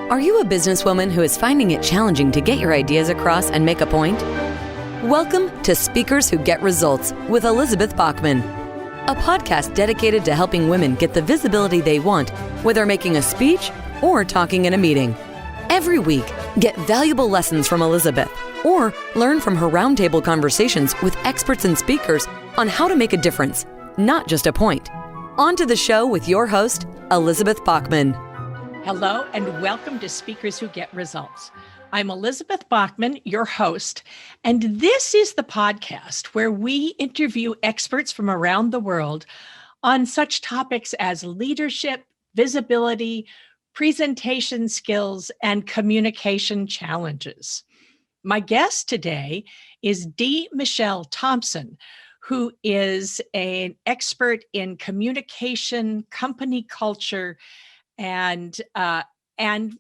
Are you a businesswoman who is finding it challenging to get your ideas across and make a point? Welcome to Speakers Who Get Results with Elizabeth Bachman, a podcast dedicated to helping women get the visibility they want, whether making a speech or talking in a meeting. Every week, get valuable lessons from Elizabeth or learn from her roundtable conversations with experts and speakers on how to make a difference, not just a point. On to the show with your host, Elizabeth Bachman. Hello and welcome to Speakers Who Get Results. I'm Elizabeth Bachman, your host, and this is the podcast where we interview experts from around the world on such topics as leadership, visibility, presentation skills, and communication challenges. My guest today is Michelle Thompson, who is an expert in communication, company culture, and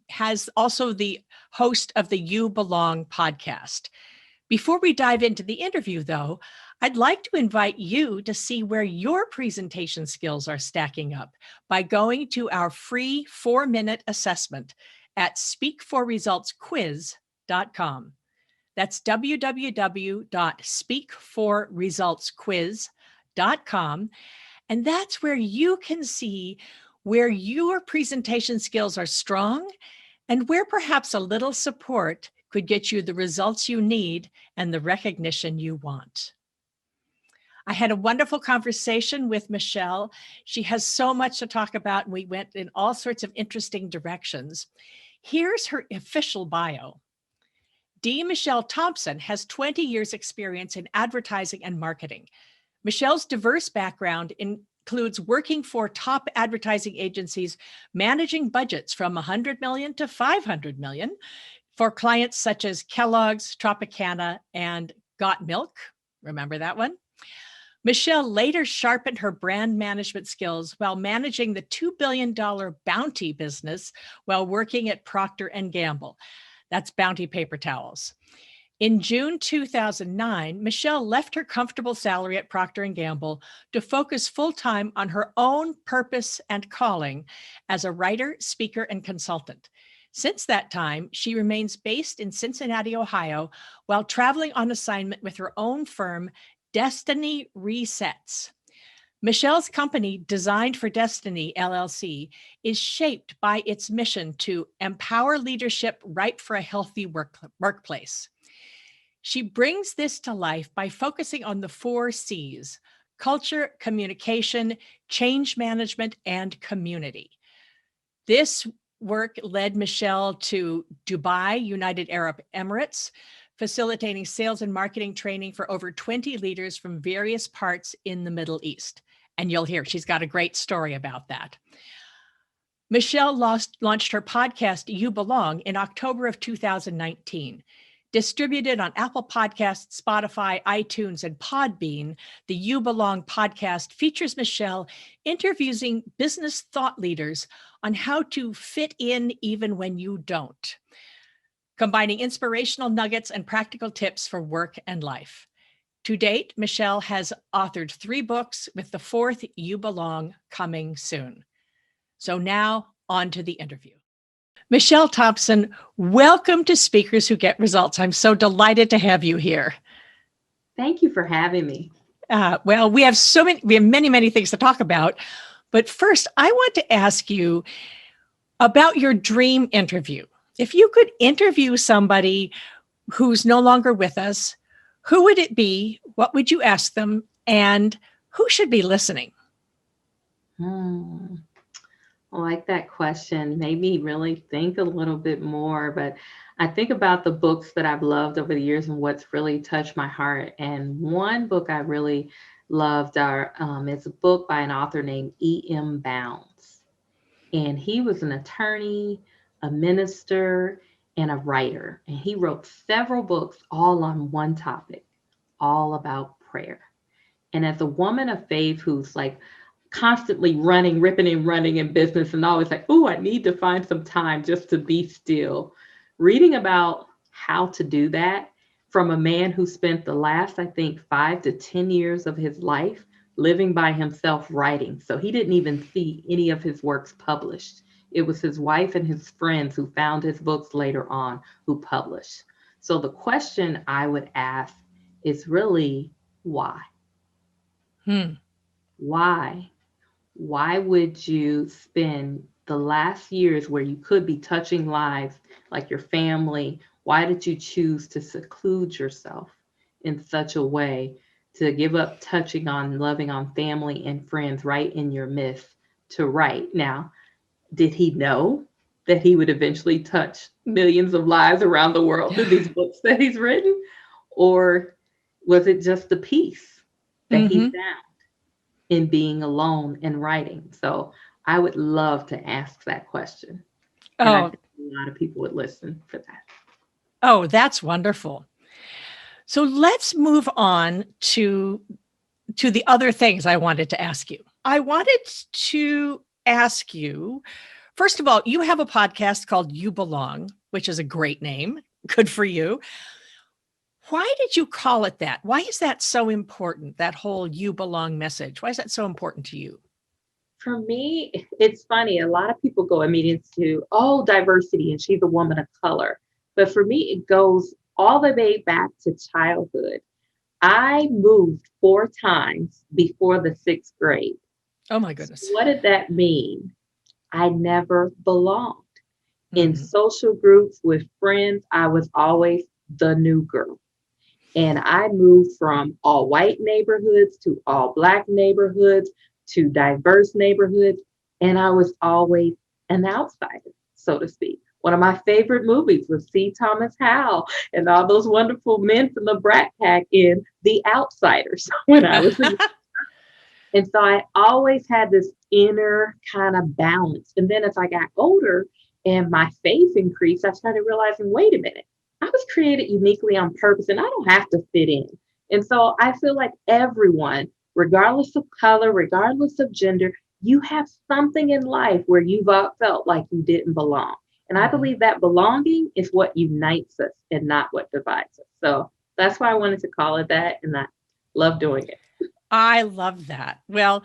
has also the host of the You Belong podcast. Before we dive into the interview, though, I'd like to invite you to see where your presentation skills are stacking up by going to our free 4-minute assessment at speakforresultsquiz.com. That's www.speakforresultsquiz.com. And that's where you can see where your presentation skills are strong and where perhaps a little support could get you the results you need and the recognition you want. I had a wonderful conversation with Michelle. She has so much to talk about, and we went in all sorts of interesting directions. Here's her official bio. Michelle Thompson has 20 years experience in advertising and marketing. Michelle's diverse background includes working for top advertising agencies, managing budgets from $100 million to $500 million for clients such as Kellogg's, Tropicana, and Got Milk. Remember that one? Michelle later sharpened her brand management skills while managing the $2 billion Bounty business while working at Procter & Gamble. That's Bounty paper towels. In June 2009, Michelle left her comfortable salary at Procter & Gamble to focus full-time on her own purpose and calling as a writer, speaker, and consultant. Since that time, she remains based in Cincinnati, Ohio, while traveling on assignment with her own firm, Destiny Resets. Michelle's company, Designed for Destiny, LLC, is shaped by its mission to empower leadership ripe for a healthy workplace. She brings this to life by focusing on the 4 C's: culture, communication, change management, and community. This work led Michelle to Dubai, United Arab Emirates, facilitating sales and marketing training for over 20 leaders from various parts in the Middle East. And you'll hear she's got a great story about that. Michelle launched her podcast, You Belong, in October of 2019. Distributed on Apple Podcasts, Spotify, iTunes, and Podbean, the You Belong podcast features Michelle interviewing business thought leaders on how to fit in even when you don't, combining inspirational nuggets and practical tips for work and life. To date, Michelle has authored 3 books, with the 4th, You Belong, coming soon. So now on to the interview. Michelle Thompson, welcome to Speakers Who Get Results. I'm so delighted to have you here. Thank you for having me. Well, we have many things to talk about. But first, I want to ask you about your dream interview. If you could interview somebody who's no longer with us, who would it be? What would you ask them? And who should be listening? I like that question. Made me really think a little bit more, but I think about the books that I've loved over the years and what's really touched my heart. And one book I really loved is a book by an author named E.M. Bounds. And he was an attorney, a minister, and a writer. And he wrote several books all on one topic, all about prayer. And as a woman of faith who's like constantly ripping and running in business and always like, oh, I need to find some time just to be still. Reading about how to do that from a man who spent the last, I think, 5 to 10 years of his life living by himself writing. So he didn't even see any of his works published. It was his wife and his friends who found his books later on who published. So the question I would ask is really why? Hmm. Why? Why would you spend the last years where you could be touching lives like your family? Why did you choose to seclude yourself in such a way to give up touching on, loving on family and friends right in your midst to write? Now, did he know that he would eventually touch millions of lives around the world through these books that he's written? Or was it just the peace that he Mm-hmm. found in being alone and writing? So I would love to ask that question. And I Oh, think a lot of people would listen for that. oh, that's wonderful. So let's move on to the other things I wanted to ask you. I wanted to ask you, first of all, you have a podcast called You Belong, which is a great name. Good for you. Why did you call it that? Why is that so important? That whole You Belong message. Why is that so important to you? For me, it's funny. A lot of people go immediately to, oh, diversity, and she's a woman of color. But for me, it goes all the way back to childhood. I moved 4 times before the 6th grade. Oh my So goodness. what did that mean? I never belonged. In Mm-hmm. social groups with friends, I was always the new girl. And I moved from all white neighborhoods to all Black neighborhoods to diverse neighborhoods. And I was always an outsider, so to speak. One of my favorite movies was C. Thomas Howell and all those wonderful men from the Brat Pack in The Outsiders when I was a. And so I always had this inner kind of balance. And then as I got older and my faith increased, I started realizing, wait a minute, I was created uniquely on purpose and I don't have to fit in. And so I feel like everyone, regardless of color, regardless of gender, you have something in life where you've felt like you didn't belong. And I Mhm. believe that belonging is what unites us and not what divides us. So that's why I wanted to call it that. And I love doing it. I love that. Well,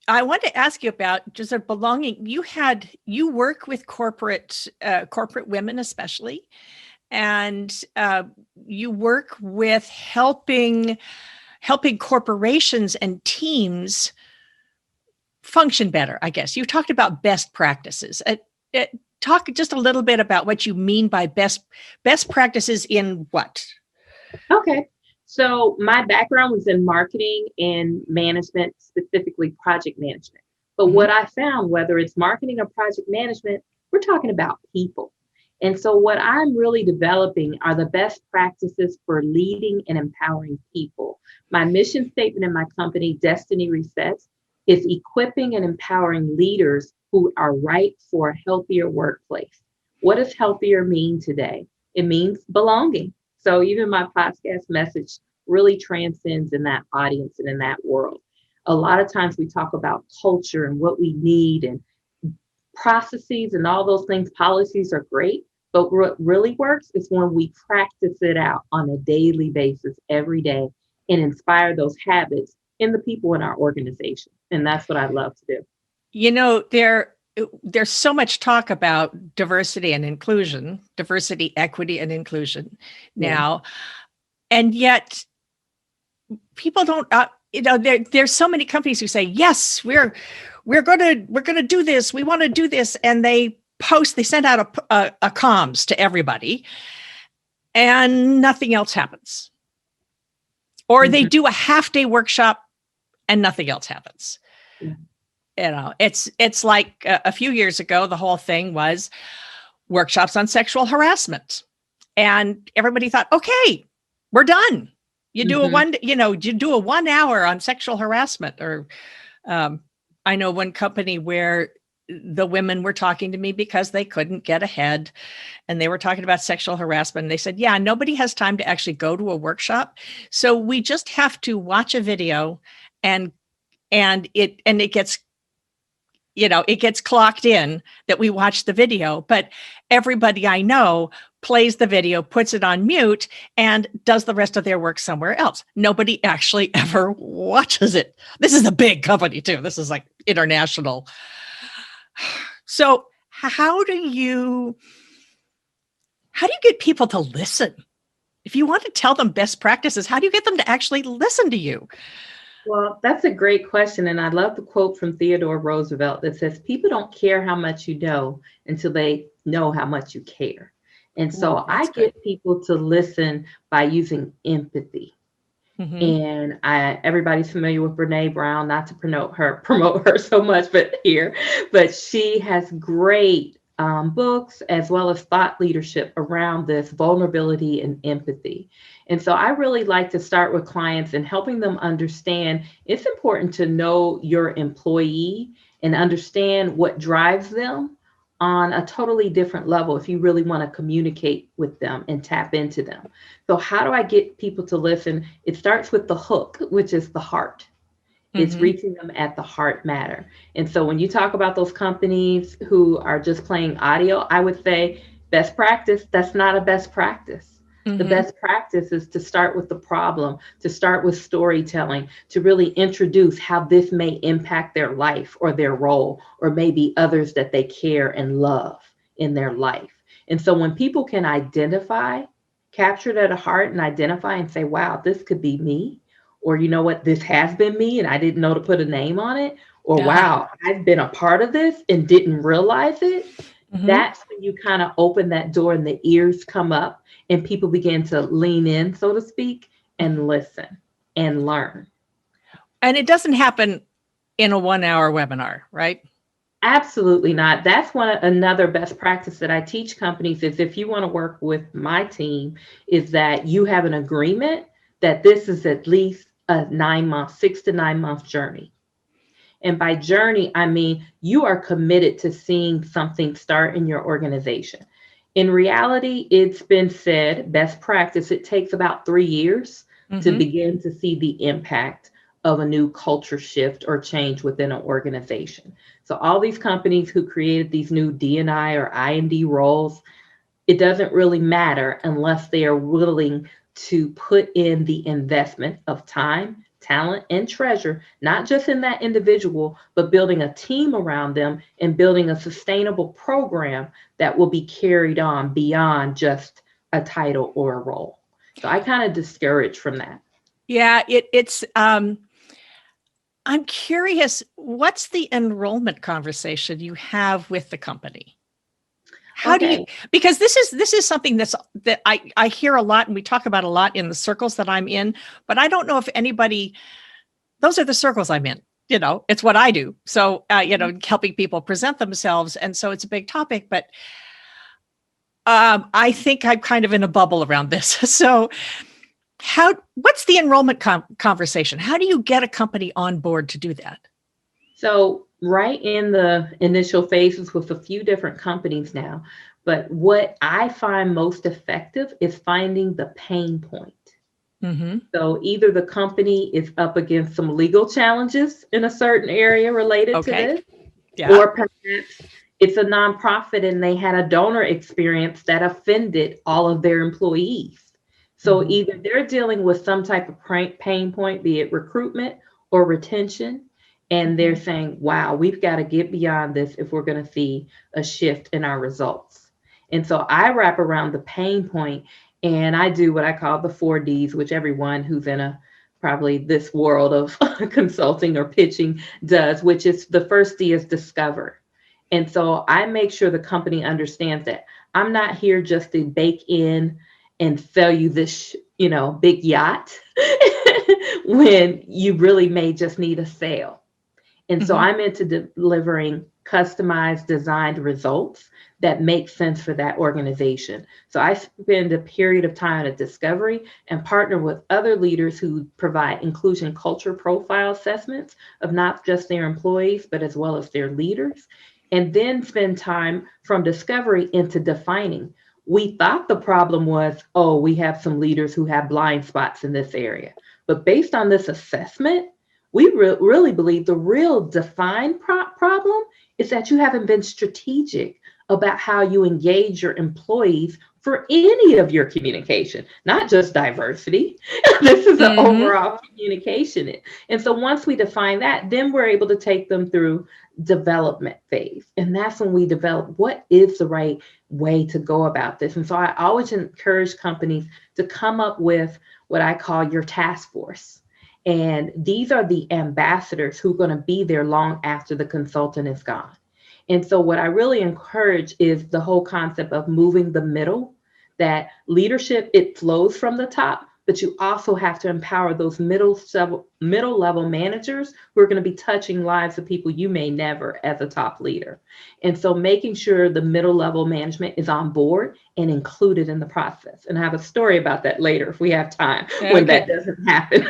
I want to ask you about just a belonging. You work with corporate women especially, and you work with helping corporations and teams function better. I guess you talked about best practices. Talk just a little bit about what you mean by best practices in what? Okay. So my background was in marketing and management, specifically project management. But Mhm. what I found, whether it's marketing or project management, we're talking about people. And so what I'm really developing are the best practices for leading and empowering people. My mission statement in my company, Destiny Resets, is equipping and empowering leaders who are right for a healthier workplace. What does healthier mean today? It means belonging. So even my podcast message really transcends in that audience and in that world. A lot of times we talk about culture and what we need and processes and all those things. Policies are great, but what really works is when we practice it out on a daily basis every day and inspire those habits in the people in our organization. And that's what I love to do. You know, there's so much talk about diversity and inclusion, diversity, equity, and inclusion Yeah. now, and yet people don't. There's so many companies who say yes, we're gonna do this. We want to do this, and they send out a comms to everybody, and nothing else happens. Or they Mhm. do a half day workshop, and nothing else happens. Yeah. It's like a few years ago, the whole thing was workshops on sexual harassment. And everybody thought, okay, we're done. Mhm. You do a 1 hour on sexual harassment. Or um, I know one company where the women were talking to me because they couldn't get ahead and they were talking about sexual harassment. And they said, yeah, nobody has time to actually go to a workshop. So we just have to watch a video and it gets it gets clocked in that we watched the video, but everybody I know plays the video, puts it on mute, and does the rest of their work somewhere else. Nobody actually ever watches it. This is a big company too. This is like international. So how do you get people to listen? If you want to tell them best practices, how do you get them to actually listen to you? Well, that's a great question. And I love the quote from Theodore Roosevelt that says, people don't care how much you know until they know how much you care. And Ooh, so I that's good. get people to listen by using empathy. Mm-hmm. And everybody's familiar with Brene Brown, not to promote her so much, but she has great books as well as thought leadership around this vulnerability and empathy. And so I really like to start with clients and helping them understand it's important to know your employee and understand what drives them on a totally different level if you really want to communicate with them and tap into them. So, how do I get people to listen? It starts with the hook, which is the heart. It's Mm-hmm. reaching them at the heart matter. And so, when you talk about those companies who are just playing audio, I would say best practice, that's not a best practice. The Mm-hmm. best practice is to start with the problem, to start with storytelling, to really introduce how this may impact their life or their role, or maybe others that they care and love in their life. And so when people can identify, capture it at a heart and identify and say, wow, this could be me, or you know what, this has been me and I didn't know to put a name on it, or Uh-huh. wow, I've been a part of this and didn't realize it. Mm-hmm. That's when you kind of open that door and the ears come up and people begin to lean in, so to speak, and listen and learn. And it doesn't happen in a 1 hour webinar, right? Absolutely not. That's another best practice that I teach companies is if you want to work with my team, is that you have an agreement that this is at least a 9 month, 6 to 9 month journey. And by journey, I mean you are committed to seeing something start in your organization. In reality, it's been said, best practice, it takes about 3 years to Mm-hmm. begin to see the impact of a new culture shift or change within an organization. So all these companies who created these new D&I or IND roles, it doesn't really matter unless they are willing to put in the investment of time, talent, and treasure, not just in that individual, but building a team around them and building a sustainable program that will be carried on beyond just a title or a role. So I kind of discourage from that. Yeah, it's I'm curious, what's the enrollment conversation you have with the company? How do you, Okay. because this is something that I hear a lot and we talk about a lot in the circles that I'm in, but I don't know if anybody, those are the circles I'm in. It's what I do. So, helping people present themselves. And so it's a big topic, but I think I'm kind of in a bubble around this. So what's the enrollment conversation? How do you get a company on board to do that? So, right in the initial phases with a few different companies now, but what I find most effective is finding the pain point. Mm-hmm. So, either the company is up against some legal challenges in a certain area related to Okay. this, Yeah. or perhaps it's a nonprofit and they had a donor experience that offended all of their employees. So, Mm-hmm. either they're dealing with some type of pain point, be it recruitment or retention, and they're Mm-hmm. saying, wow, we've got to get beyond this if we're going to see a shift in our results. And so I wrap around the pain point and I do what I call the 4Ds, which everyone who's in probably this world of consulting or pitching does, which is the first D is discover. And so I make sure the company understands that I'm not here just to bake in and sell you this, big yacht when you really may just need a sale. And so Mm-hmm. I'm into delivering customized, designed results that make sense for that organization. So I spend a period of time at discovery and partner with other leaders who provide inclusion culture profile assessments of not just their employees, but as well as their leaders. And then spend time from discovery into defining. We thought the problem was, oh, we have some leaders who have blind spots in this area. But based on this assessment, we really believe the real defined problem is that you haven't been strategic about how you engage your employees for any of your communication, not just diversity. This is an overall communication. And so once we define that, then we're able to take them through development phase. And that's when we develop what is the right way to go about this. And so I always encourage companies to come up with what I call your task force. And these are the ambassadors who are going to be there long after the consultant is gone. And so what I really encourage is the whole concept of moving the middle, that leadership, it flows from the top, but you also have to empower those middle level managers who are going to be touching lives of people you may never as a top leader. And so making sure the middle level management is on board and included in the process. And I have a story about that later if we have time, when that doesn't happen.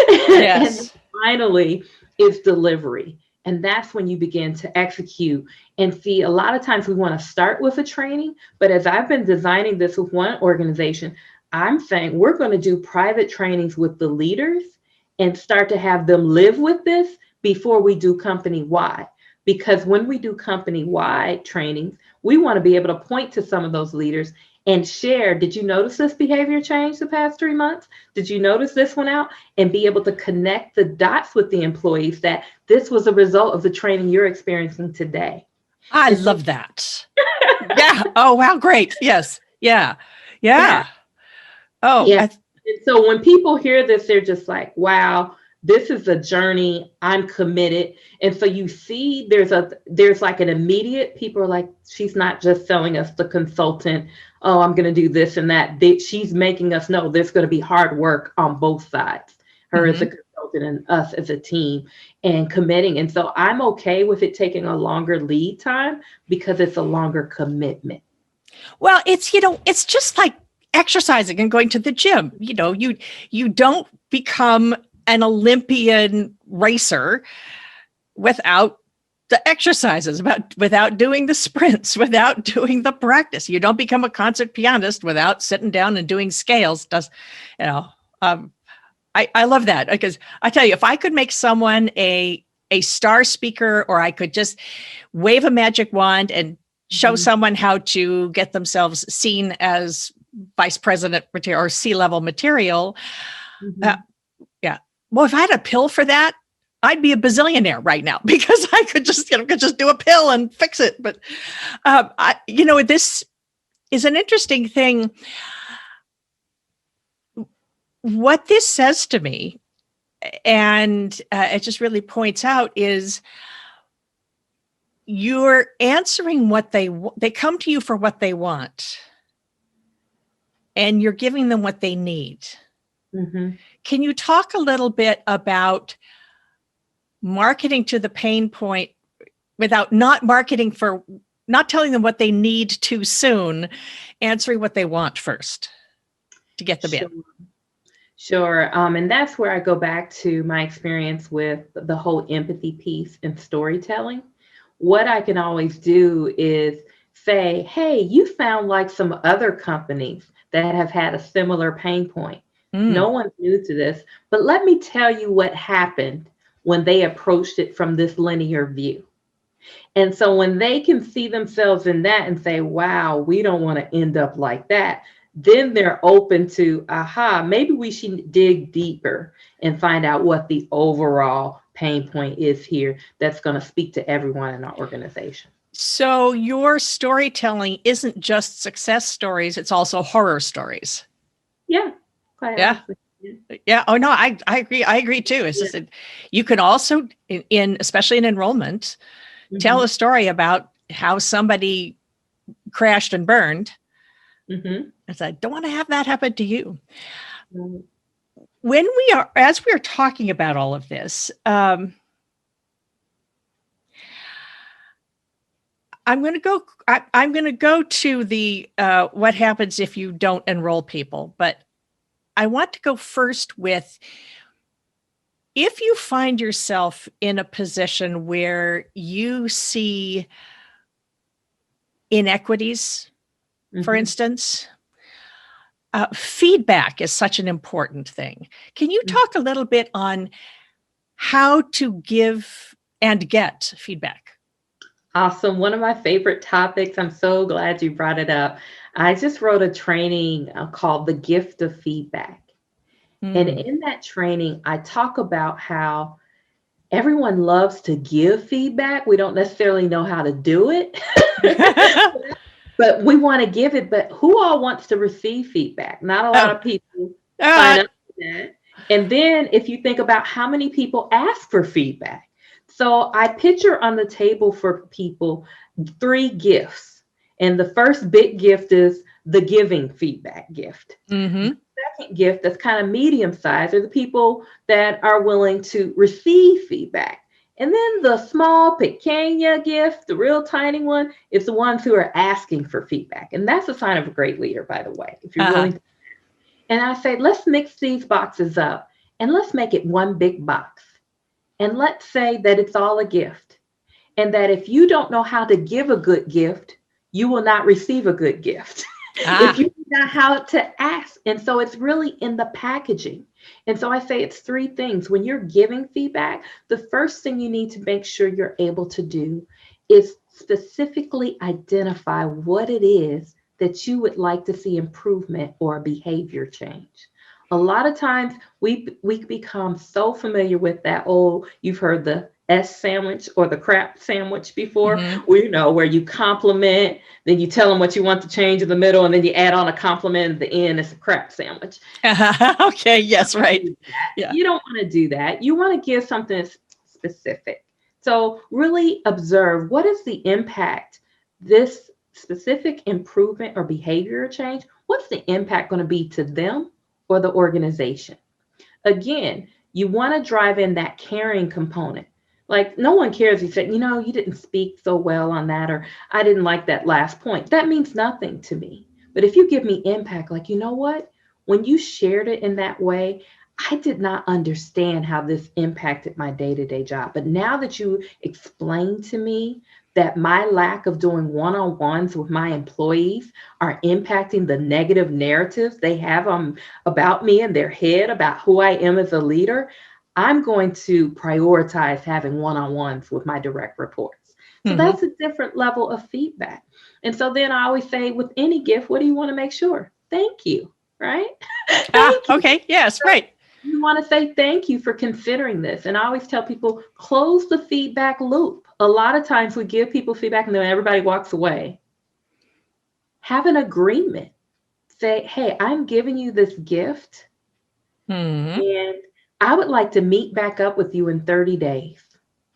Yes. And finally is delivery. And that's when you begin to execute and see. A lot of times we want to start with a training, but as I've been designing this with one organization, I'm saying we're going to do private trainings with the leaders and start to have them live with this before we do company-wide. Because when we do company-wide trainings, we want to be able to point to some of those leaders and share, did you notice this behavior change the past 3 months? Did you notice this one out? And be able to connect the dots with the employees that this was a result of the training you're experiencing today. I love that. Yeah. Oh, wow. Great. Yes. Yeah. Yeah. Oh, yeah. And so when people hear this, they're just like, wow, this is a journey. I'm committed. And so you see there's like an immediate, people are like, she's not just selling us the consultant. Oh, I'm going to do this and that. She's making us know there's going to be hard work on both sides, her as a consultant and us as a team, and committing. And so I'm okay with it taking a longer lead time because it's a longer commitment. Well, it's just like exercising and going to the gym. You don't become an Olympian racer without the exercises, without doing the sprints, without doing the practice. You don't become a concert pianist without sitting down and doing scales. I love that, because I tell you, if I could make someone a star speaker, or I could just wave a magic wand and show someone how to get themselves seen as vice president material or C-level material. Yeah. Well, if I had a pill for that, I'd be a bazillionaire right now, because I could just do a pill and fix it. But, this is an interesting thing. What this says to me, and it just really points out, is you're answering what they come to you for what they want, and you're giving them what they need. Can you talk a little bit about marketing to the pain point without not telling them what they need too soon, answering what they want first to get them in? Sure. And that's where I go back to my experience with the whole empathy piece and storytelling. What I can always do is say, hey, you sound like some other companies that have had a similar pain point. No one's new to this, but let me tell you what happened when they approached it from this linear view. And so when they can see themselves in that and say, wow, we don't want to end up like that, then they're open to, maybe we should dig deeper and find out what the overall pain point is here that's going to speak to everyone in our organization. So your storytelling isn't just success stories, it's also horror stories. Yeah. Yeah. Oh no, I agree. I agree too. It's just that you can also, especially in enrollment, tell a story about how somebody crashed and burned. It's I don't want to have that happen to you. As we are talking about all of this, I'm going to go to the what happens if you don't enroll people, but I want to go first with, if you find yourself in a position where you see inequities, for instance, feedback is such an important thing. Can you talk a little bit on how to give and get feedback? Awesome. One of my favorite topics. I'm so glad you brought it up. I just wrote a training called The Gift of Feedback. And Mm. in that training, I talk about how everyone loves to give feedback. We don't necessarily know how to do it, but we want to give it. But who all wants to receive feedback? Not a lot Oh, of people uh, sign up for that. And then if you think about how many people ask for feedback. So I picture on the table for people three gifts. And the first big gift is the giving feedback gift. mm-hmm. Second gift that's kind of medium sized are the people that are willing to receive feedback. And then the small pequeña gift, the real tiny one, is the ones who are asking for feedback. And that's a sign of a great leader, by the way, if you're Uh-huh. willing. And I say, let's mix these boxes up and let's make it one big box. And let's say that it's all a gift. And that if you don't know how to give a good gift, you will not receive a good gift. If Ah, you know how to ask. And so it's really in the packaging. And so I say it's three things. When you're giving feedback, the first thing you need to make sure you're able to do is specifically identify what it is that you would like to see improvement or behavior change. A lot of times we become so familiar with that. Oh, you've heard the S sandwich or the crap sandwich before, mm-hmm. where you compliment, then you tell them what you want to change in the middle, and then you add on a compliment at the end. It's a crap sandwich. Okay, yes, right. Yeah. You don't want to do that. You want to give something specific. So really observe, what is the impact this specific improvement or behavior change, what's the impact going to be to them or the organization? Again, you want to drive in that caring component. Like, no one cares. You said, you didn't speak so well on that, or I didn't like that last point. That means nothing to me. But if you give me impact, like, you know what? When you shared it in that way, I did not understand how this impacted my day-to-day job. But now that you explained to me that my lack of doing one-on-ones with my employees are impacting the negative narratives they have about me in their head, about who I am as a leader, I'm going to prioritize having one-on-ones with my direct reports. So Mm-hmm. that's a different level of feedback. And so then I always say, with any gift, what do you want to make sure? Thank you, right? Ah, Thank you. okay, yes, So right. you want to say thank you for considering this. And I always tell people, close the feedback loop. A lot of times we give people feedback and then everybody walks away. Have an agreement. Say, hey, I'm giving you this gift Mm-hmm. and I would like to meet back up with you in 30 days.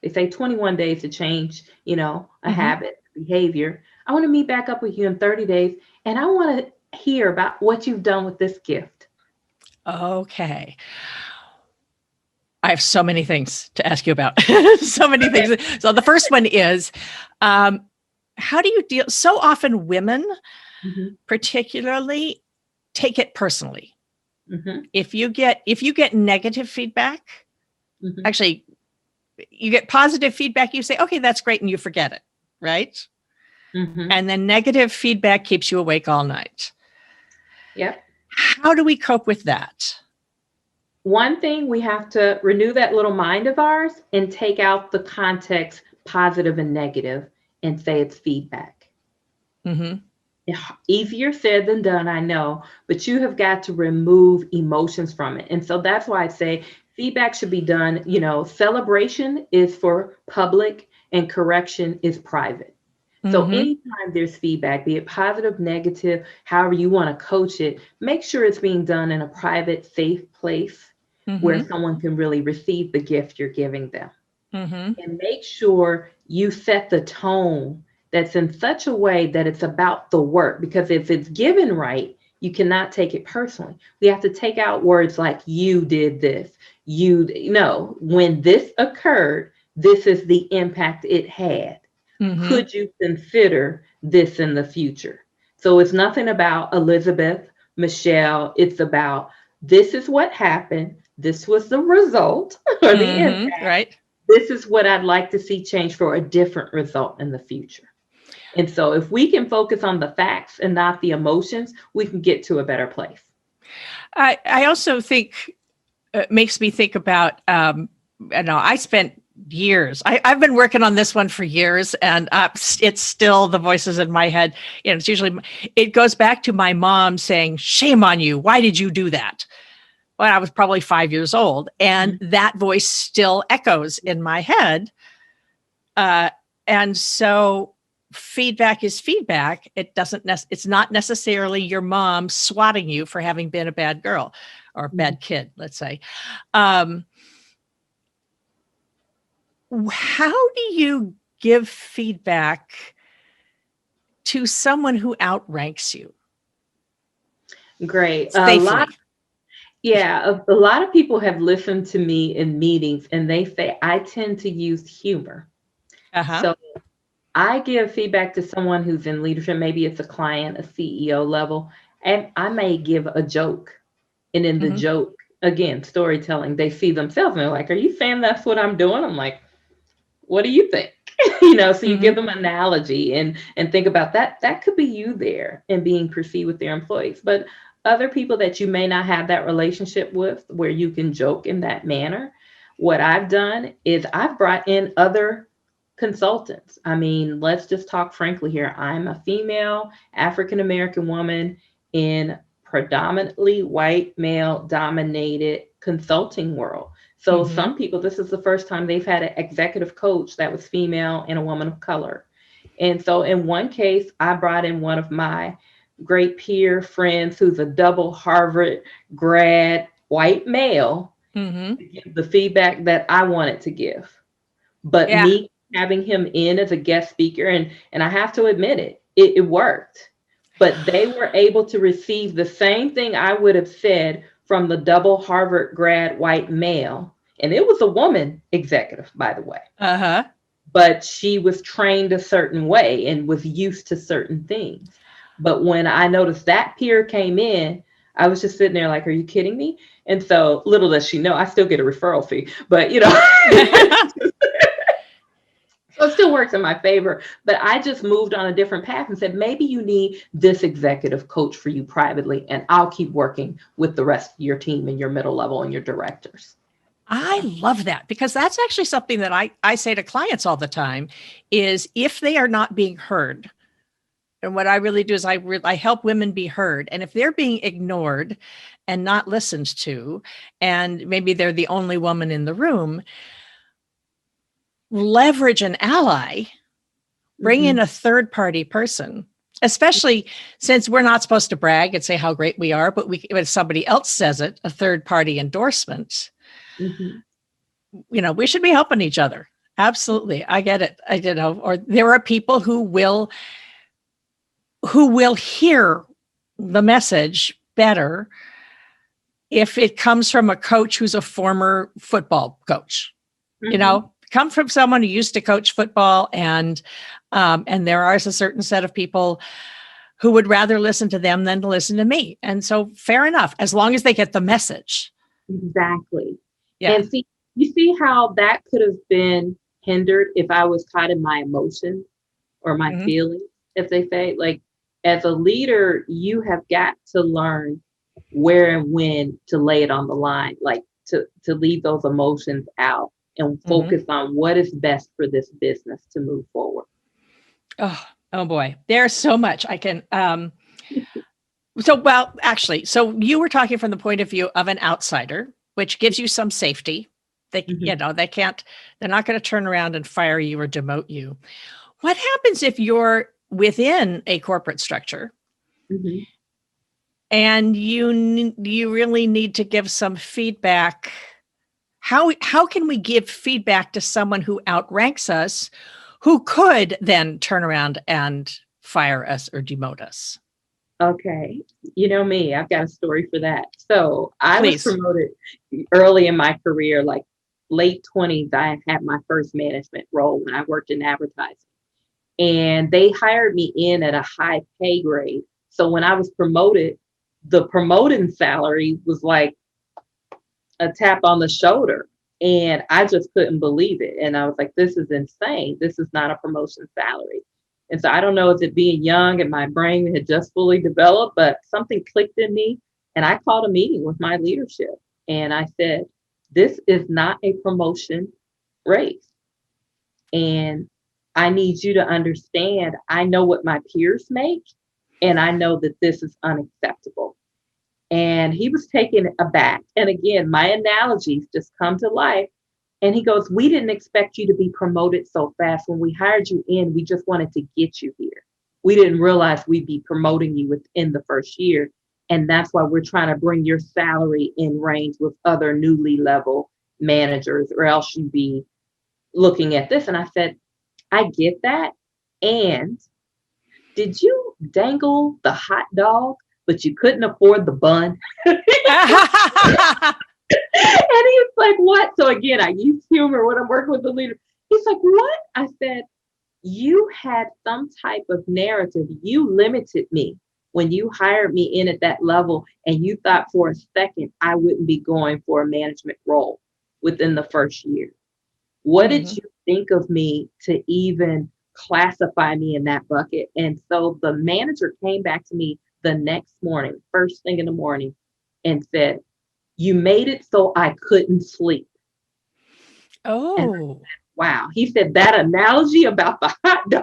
They say 21 days to change, a Mm-hmm. habit, behavior. I want to meet back up with you in 30 days and I want to hear about what you've done with this gift. Okay. I have so many things to ask you about. So many things. So the first one is, how do you deal? So often women, Mhm, particularly, take it personally. mhm, If you get negative feedback, mhm, actually, you get positive feedback, you say, okay, that's great, and you forget it, right? mhm. And then negative feedback keeps you awake all night. Yep. How do we cope with that? One thing, we have to renew that little mind of ours and take out the context, positive and negative, and say it's feedback. Mm-hmm. Easier said than done, I know, but you have got to remove emotions from it. And so that's why I say feedback should be done, celebration is for public and correction is private. So Mm-hmm. anytime there's feedback, be it positive, negative, however you want to coach it, make sure it's being done in a private, safe place where Mm-hmm. someone can really receive the gift you're giving them. Mm-hmm. And make sure you set the tone that's in such a way that it's about the work. Because if it's given right, you cannot take it personally. We have to take out words like, you did this, when this occurred, this is the impact it had. Mm-hmm. Could you consider this in the future? So it's nothing about Elizabeth, Michelle. It's about, this is what happened. This was the result or the Mm-hmm. impact. Right. This is what I'd like to see change for a different result in the future. And so if we can focus on the facts and not the emotions, we can get to a better place. I also think it makes me think about, I know I spent years. I've been working on this one for years, and it's still the voices in my head. It's usually, it goes back to my mom saying, "Shame on you. Why did you do that?" When I was probably 5 years old. And that voice still echoes in my head. And so feedback is feedback. It's not necessarily your mom swatting you for having been a bad girl or bad kid, let's say. How do you give feedback to someone who outranks you? Great. Safely. A lot of people have listened to me in meetings and they say I tend to use humor. So I give feedback to someone who's in leadership, maybe it's a client, a CEO level, and I may give a joke. And in the joke, again, storytelling, they see themselves and they're like, "Are you saying that's what I'm doing?" I'm like, "What do you think?" So you give them an analogy and think about that. That could be you there and being perceived with their employees. But other people that you may not have that relationship with where you can joke in that manner, what I've done is I've brought in other consultants. I mean, let's just talk frankly here. I'm a female African-American woman in predominantly white male dominated consulting world. So some people, this is the first time they've had an executive coach that was female and a woman of color. And so in one case, I brought in one of my great peer friends who's a double Harvard grad white male to give the feedback that I wanted to give. But me having him in as a guest speaker, and I have to admit it worked. But they were able to receive the same thing I would have said from the double Harvard grad white male. And it was a woman executive, by the way. But she was trained a certain way and was used to certain things. But when I noticed that peer came in, I was just sitting there like, "Are you kidding me?" And so little does she know, I still get a referral fee, but so it still works in my favor. But I just moved on a different path and said, maybe you need this executive coach for you privately, and I'll keep working with the rest of your team and your middle level and your directors. I love that, because that's actually something that I say to clients all the time is if they are not being heard. And what I really do is I help women be heard. And if they're being ignored and not listened to, and maybe they're the only woman in the room, leverage an ally, bring in a third party person, especially since we're not supposed to brag and say how great we are, but when somebody else says it, a third party endorsement, we should be helping each other. Absolutely. I get it. Or there are people who will hear the message better if it comes from a coach who's a former football coach. Come from someone who used to coach football, and there are a certain set of people who would rather listen to them than to listen to me. And so fair enough, as long as they get the message. Exactly. Yeah. And you see how that could have been hindered if I was caught in my emotions or my feelings, if they say, like, as a leader, you have got to learn where and when to lay it on the line, like to leave those emotions out and focus on what is best for this business to move forward. Oh boy, there's so much I can. So you were talking from the point of view of an outsider, which gives you some safety. They're not going to turn around and fire you or demote you. What happens if you're within a corporate structure and you really need to give some feedback? How can we give feedback to someone who outranks us, who could then turn around and fire us or demote us? Okay. You know me, I've got a story for that. So I was promoted early in my career, like late 20s. I had my first management role when I worked in advertising. And they hired me in at a high pay grade. So when I was promoted, the promoting salary was like a tap on the shoulder. And I just couldn't believe it. And I was like, this is insane. This is not a promotion salary. And so I don't know, is it being young and my brain had just fully developed, but something clicked in me. And I called a meeting with my leadership. And I said, this is not a promotion raise. And I need you to understand, I know what my peers make, and I know that this is unacceptable. And he was taken aback. And again, my analogies just come to life. And he goes, we didn't expect you to be promoted so fast. When we hired you in, we just wanted to get you here. We didn't realize we'd be promoting you within the first year. And that's why we're trying to bring your salary in range with other newly level managers, or else you'd be looking at this. And I said, I get that. And did you dangle the hot dog, but you couldn't afford the bun? And he's like, what? So again, I use humor when I'm working with the leader. He's like, what? I said, you had some type of narrative. You limited me when you hired me in at that level, and you thought for a second I wouldn't be going for a management role within the first year. What did you think of me to even classify me in that bucket? And so the manager came back to me the next morning, first thing in the morning, and said, you made it so I couldn't sleep. Oh, wow. He said that analogy about the hot dog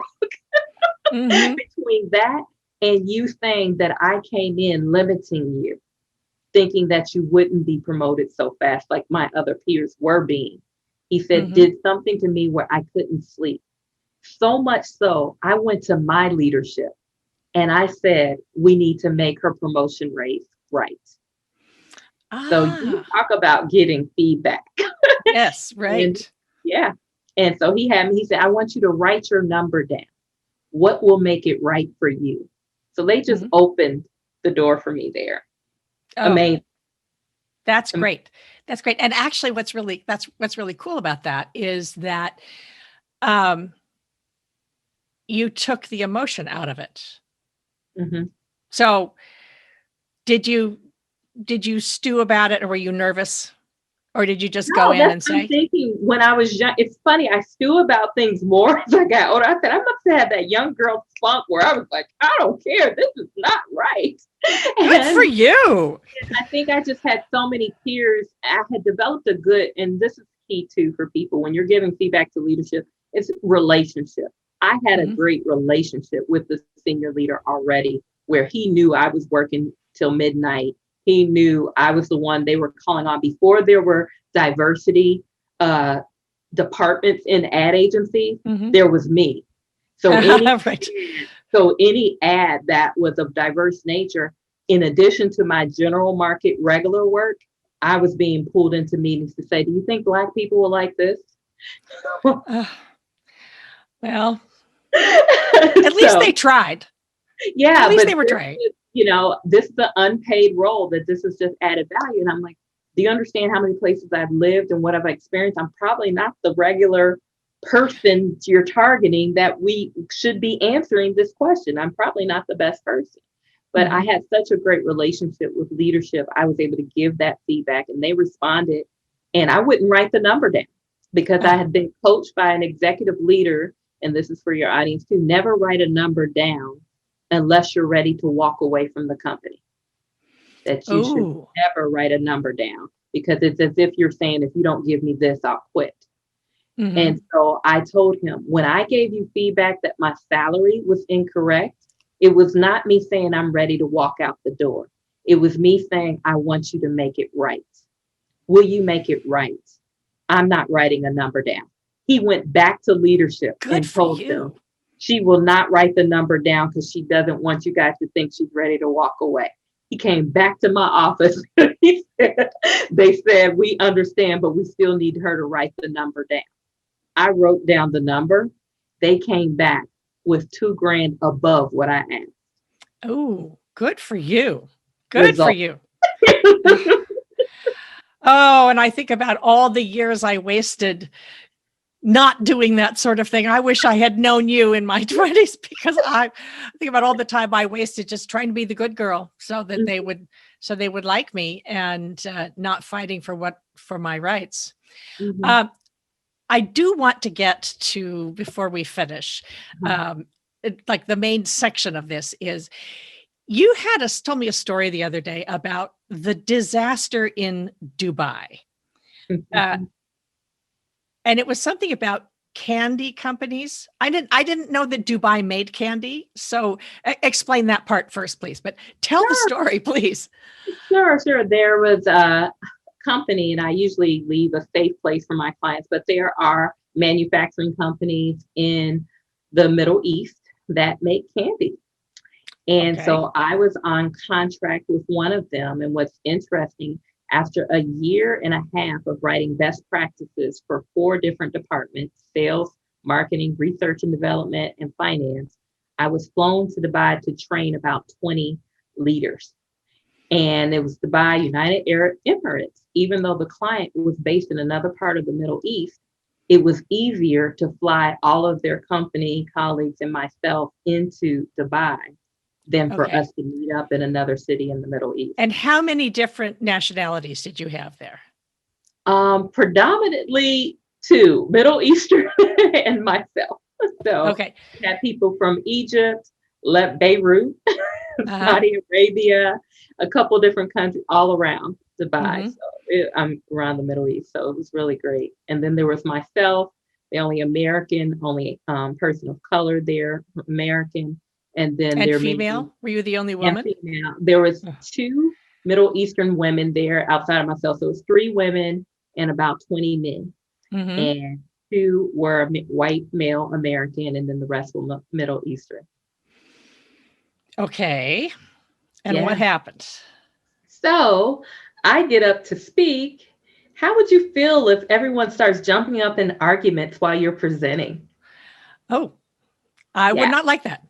between that and you saying that I came in limiting you, thinking that you wouldn't be promoted so fast like my other peers were being. He said, did something to me where I couldn't sleep. So much so, I went to my leadership and I said, we need to make her promotion raise right. So you talk about getting feedback. Yes, right. And, yeah. And so he said, I want you to write your number down. What will make it right for you? So they just opened the door for me there. Oh, amazing. That's great. That's great. And actually what's really cool about that is that you took the emotion out of it. So did you stew about it, or were you nervous, or did you just go in and say? I'm thinking when I was young, it's funny, I stew about things more as I got older. I said, I must have had that young girl spunk where I was like, I don't care. This is not right. Good for you. I think I just had so many peers. I had developed a good, and this is key too for people when you're giving feedback to leadership, it's relationship. I had a great relationship with the senior leader already, where he knew I was working till midnight. He knew I was the one they were calling on before there were diversity departments in ad agencies. There was me. So any ad that was of diverse nature, in addition to my general market regular work, I was being pulled into meetings to say, do you think Black people will like this? Well, at least they tried. Yeah, at least they were trying. You know, this is the unpaid role, that this is just added value. And I'm like, do you understand how many places I've lived and what I've experienced? I'm probably not the regular person you're targeting that we should be answering this question. I'm probably not the best person. But I had such a great relationship with leadership. I was able to give that feedback and they responded. And I wouldn't write the number down because I had been coached by an executive leader. And this is for your audience too. Never write a number down unless you're ready to walk away from the company. That you should never write a number down, because it's as if you're saying, if you don't give me this, I'll quit. And so I told him, when I gave you feedback that my salary was incorrect, it was not me saying I'm ready to walk out the door. It was me saying, I want you to make it right. Will you make it right? I'm not writing a number down. He went back to leadership and told them, she will not write the number down because she doesn't want you guys to think she's ready to walk away. He came back to my office. They said, we understand, but we still need her to write the number down. I wrote down the number. They came back with $2,000 above what I asked. Oh, good for you. Good for you. Oh, and I think about all the years I wasted not doing that sort of thing. I wish I had known you in my 20s, because I think about all the time I wasted just trying to be the good girl so that they would like me, and not fighting for my rights. I do want to get to, before we finish, like the main section of this is, you told me a story the other day about the disaster in Dubai. And it was something about candy companies. I didn't know that Dubai made candy. So explain that part first, please. But tell the story, please. Sure. There was a company, and I usually leave a safe place for my clients, but there are manufacturing companies in the Middle East that make candy. And Okay. so I was on contract with one of them. And what's interesting, after a year and a half of writing best practices for 4 different departments, sales, marketing, research and development, and finance, I was flown to Dubai to train about 20 leaders. And it was Dubai United Arab Emirates. Even though the client was based in another part of the Middle East, it was easier to fly all of their company colleagues and myself into Dubai than for Okay. us to meet up in another city in the Middle East. And how many different nationalities did you have there? Predominantly 2, Middle Eastern and myself. So Okay. we had people from Egypt, Beirut, Uh-huh. Saudi Arabia, a couple different countries all around Dubai. Hmm. So I'm around the Middle East. So it was really great. And then there was myself, the only American, only person of color there, American. And then And there may be female? Were you the only and woman? female. There was Oh. 2 Middle Eastern women there outside of myself. So it was 3 women and about 20 men. Hmm. And 2 were white male American, and then the rest were Middle Eastern. Okay. And what Yeah. happened? So I get up to speak. How would you feel if everyone starts jumping up in arguments while you're presenting? Oh, I would Yeah. not like that.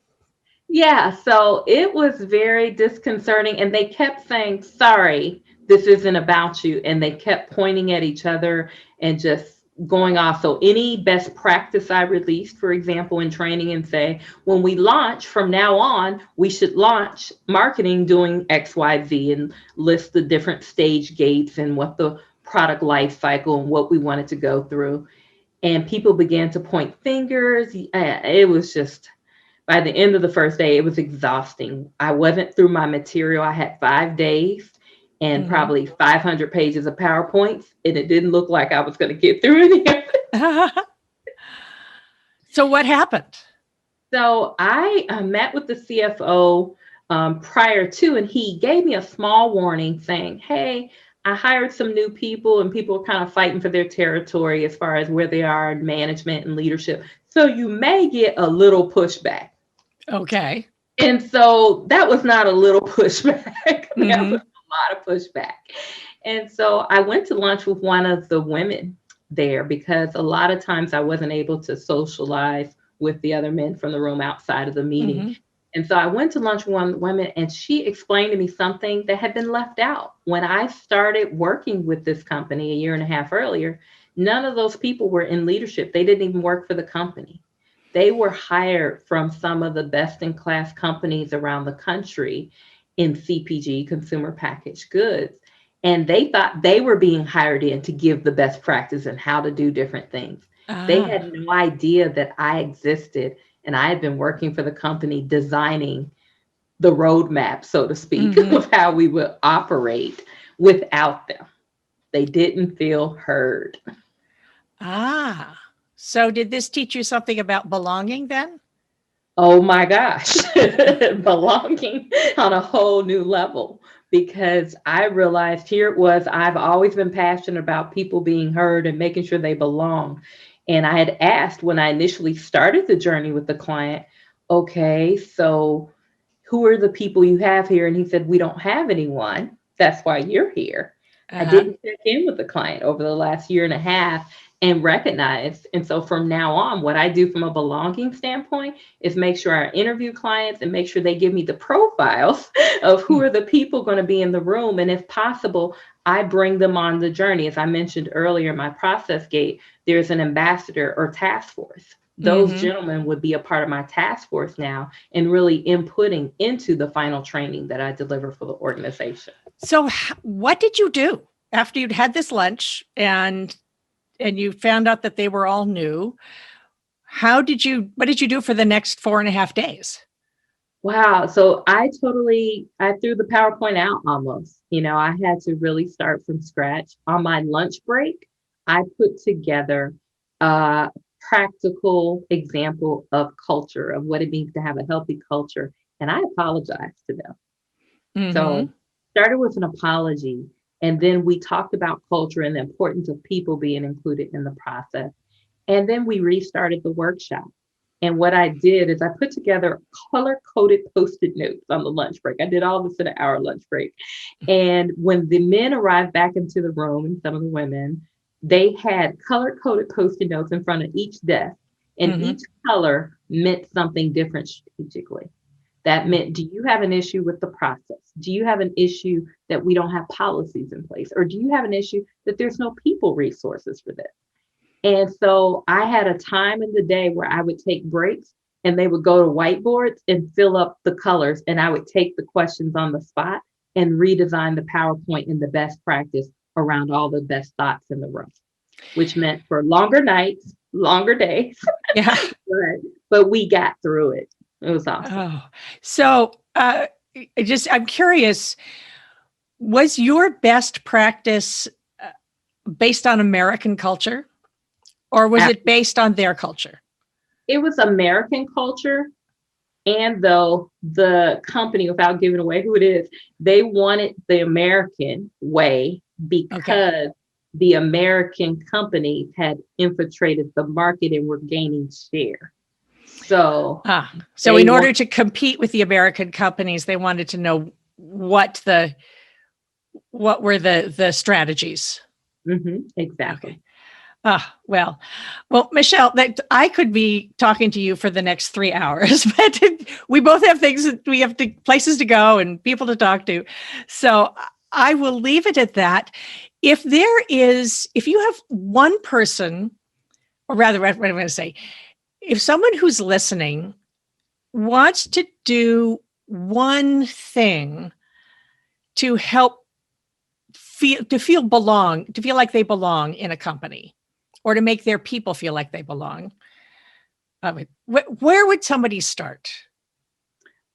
Yeah. So it was very disconcerting. And they kept saying, sorry, this isn't about you. And they kept pointing at each other and just going off. So any best practice I released, for example, in training, and say, when we launch from now on, we should launch marketing doing XYZ, and list the different stage gates and what the product life cycle and what we wanted to go through. And people began to point fingers. It was just, by the end of the first day, it was exhausting. I wasn't through my material. I had 5 days and Hmm. probably 500 pages of PowerPoints, and it didn't look like I was going to get through any of it. So what happened? So I met with the CFO prior to, and he gave me a small warning saying, hey, I hired some new people, and people are kind of fighting for their territory as far as where they are in management and leadership. So you may get a little pushback. Okay. And so that was not a little pushback. That was Hmm. a lot of pushback. And so I went to lunch with one of the women there, because a lot of times I wasn't able to socialize with the other men from the room outside of the meeting. Hmm. And so I went to lunch with one of the women, and she explained to me something that had been left out. When I started working with this company a year and a half earlier, none of those people were in leadership. They didn't even work for the company. They were hired from some of the best in class companies around the country in CPG, consumer packaged goods. And they thought they were being hired in to give the best practice and how to do different things. They Ah. had no idea that I existed, and I had been working for the company designing the roadmap, so to speak, Hmm. of how we would operate without them. They didn't feel heard. Ah. So did this teach you something about belonging then? Oh my gosh, belonging on a whole new level, because I realized here it was, I've always been passionate about people being heard and making sure they belong. And I had asked when I initially started the journey with the client, okay, so who are the people you have here? And he said, we don't have anyone. That's why you're here. I Uh-huh. didn't check in with the client over the last year and a half and recognize. And so from now on, what I do from a belonging standpoint is make sure I interview clients and make sure they give me the profiles of who are the people going to be in the room. And if possible, I bring them on the journey. As I mentioned earlier, my process gate, there's an ambassador or task force. Those Hmm. gentlemen would be a part of my task force now and really inputting into the final training that I deliver for the organization. So what did you do after you'd had this lunch and you found out that they were all new? What did you do for the next 4.5 days? Wow. So I threw the PowerPoint out almost. I had to really start from scratch. On my lunch break, I put together practical example of culture, of what it means to have a healthy culture. And I apologized to them. Mm-hmm. So started with an apology. And then we talked about culture and the importance of people being included in the process. And then we restarted the workshop. And what I did is I put together color-coded Post-it notes on the lunch break. I did all this in an hour lunch break. And when the men arrived back into the room, and some of the women, they had color-coded Post-it notes in front of each desk. And Mm-hmm. each color meant something different strategically. That meant, do you have an issue with the process? Do you have an issue that we don't have policies in place? Or do you have an issue that there's no people resources for this? And so I had a time in the day where I would take breaks and they would go to whiteboards and fill up the colors. And I would take the questions on the spot and redesign the PowerPoint in the best practice around all the best thoughts in the room, which meant for longer nights, longer days. Yeah. but we got through it. It was awesome. Oh, so I'm curious, was your best practice based on American culture, or was it based on their culture? It was American culture. And though the company, without giving away who it is, they wanted the American way because the American companies had infiltrated the market and were gaining share. So in order to compete with the American companies, they wanted to know what were the strategies. Mm-hmm, exactly. Okay. Well, Michelle, I could be talking to you for the next 3 hours, but we both have things that we have places to go and people to talk to. So I will leave it at that. If you have one person, or rather, what I'm going to say, if someone who's listening wants to do one thing to help feel like they belong in a company, or to make their people feel like they belong, where would somebody start?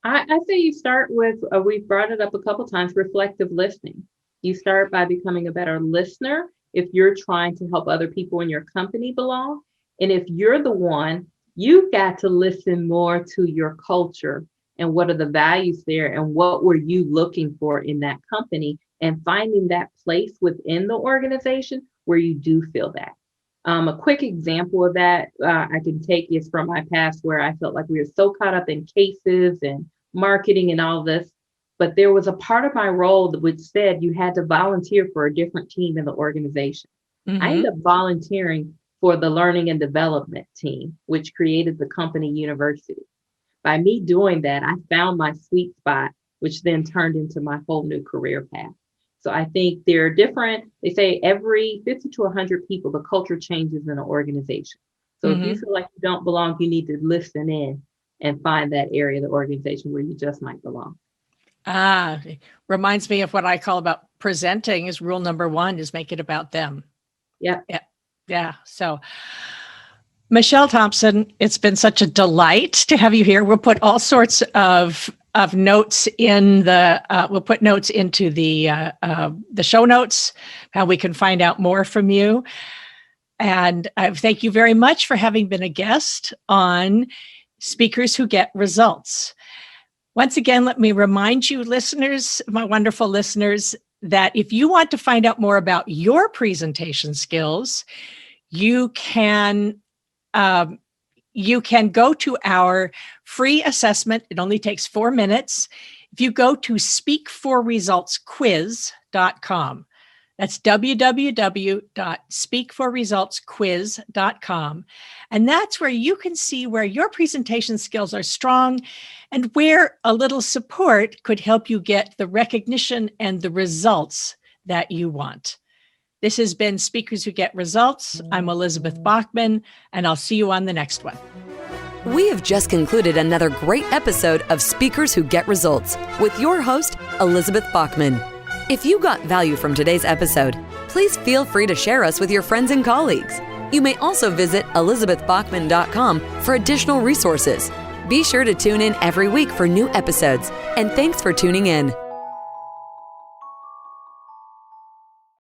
I say you start with, we've brought it up a couple times, reflective listening. You start by becoming a better listener if you're trying to help other people in your company belong. And if you're the one, you've got to listen more to your culture and what are the values there and what were you looking for in that company, and finding that place within the organization where you do feel that. A quick example of that I can take is from my past, where I felt like we were so caught up in cases and marketing and all this, but there was a part of my role which said you had to volunteer for a different team in the organization. Mm-hmm. I ended up volunteering for the learning and development team, which created the company university. By me doing that, I found my sweet spot, which then turned into my whole new career path. So I think they're different. They say every 50 to 100 people, the culture changes in an organization. So if you feel like you don't belong, you need to listen in and find that area of the organization where you just might belong. Reminds me of what I call about presenting is rule number 1 is make it about them. Yeah. Yeah. So Michelle Thompson, it's been such a delight to have you here. We'll put all sorts of notes in we'll put notes into the show notes, how we can find out more from you. And I thank you very much for having been a guest on Speakers Who Get Results. Once again, let me remind you, listeners, my wonderful listeners, that if you want to find out more about your presentation skills, you can go to our free assessment. It only takes 4 minutes. If you go to speakforresultsquiz.com, that's www.speakforresultsquiz.com. And that's where you can see where your presentation skills are strong and where a little support could help you get the recognition and the results that you want. This has been Speakers Who Get Results. I'm Elizabeth Bachman, and I'll see you on the next one. We have just concluded another great episode of Speakers Who Get Results with your host, Elizabeth Bachman. If you got value from today's episode, please feel free to share us with your friends and colleagues. You may also visit elizabethbachman.com for additional resources. Be sure to tune in every week for new episodes, and thanks for tuning in.